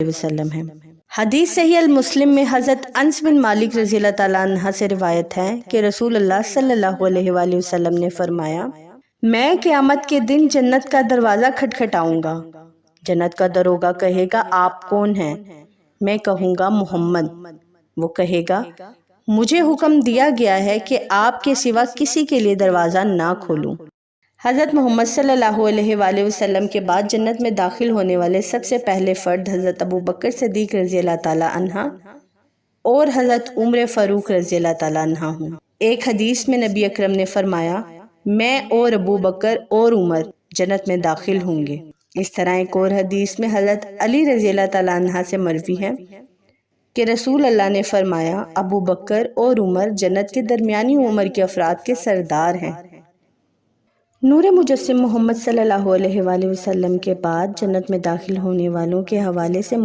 وسلم ہے۔ حدیث صحیح المسلم میں حضرت انس بن مالک رضی اللہ تعالیٰ عنہ سے روایت ہے کہ رسول اللہ صلی اللہ علیہ وآلہ وسلم نے فرمایا، میں قیامت کے دن جنت کا دروازہ کھٹکھٹاؤں گا۔ جنت کا دروگا کہے گا، آپ کون ہیں؟ میں کہوں گا، محمد۔ وہ کہے گا، مجھے حکم دیا گیا ہے کہ آپ کے سوا کسی کے لیے دروازہ نہ کھولوں۔ حضرت محمد صلی اللہ علیہ وآلہ وسلم کے بعد جنت میں داخل ہونے والے سب سے پہلے فرد حضرت ابوبکر صدیق رضی اللہ تعالیٰ عنہ اور حضرت عمر فاروق رضی اللہ تعالیٰ عنہ ہوں۔ ایک حدیث میں نبی اکرم نے فرمایا، میں اور ابوبکر اور عمر جنت میں داخل ہوں گے۔ اس طرح ایک اور حدیث میں حضرت علی رضی اللہ تعالیٰ عنہ سے مروی ہے کہ رسول اللہ نے فرمایا، ابوبکر اور عمر جنت کے درمیانی عمر کے افراد کے سردار ہیں۔ نور مجسم محمد صلی اللہ علیہ وآلہ وسلم کے بعد جنت میں داخل ہونے والوں کے حوالے سے